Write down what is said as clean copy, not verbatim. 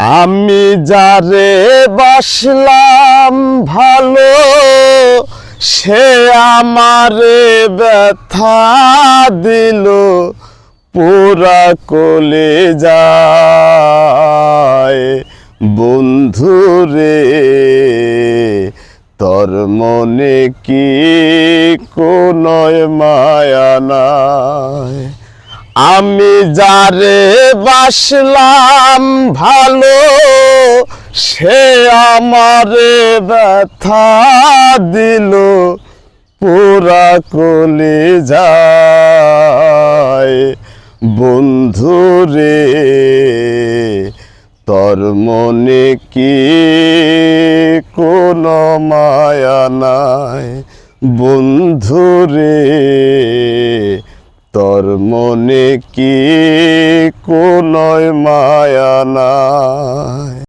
আমি যারে বাসলাম ভালো, সে আমারে ব্যথা দিল, পুরা কলিজায়। বন্ধুরে তোর মনে কি কোনো মায়া নাই? আমি যারে বাসলাম ভালো, সে আমারে ব্যথা দিল, পুরা কলিজায়। বন্ধুরে তোর মনে কি কোনো মায়া নাই? বন্ধুরে তোর মনে কি কোনো মায়া নাই?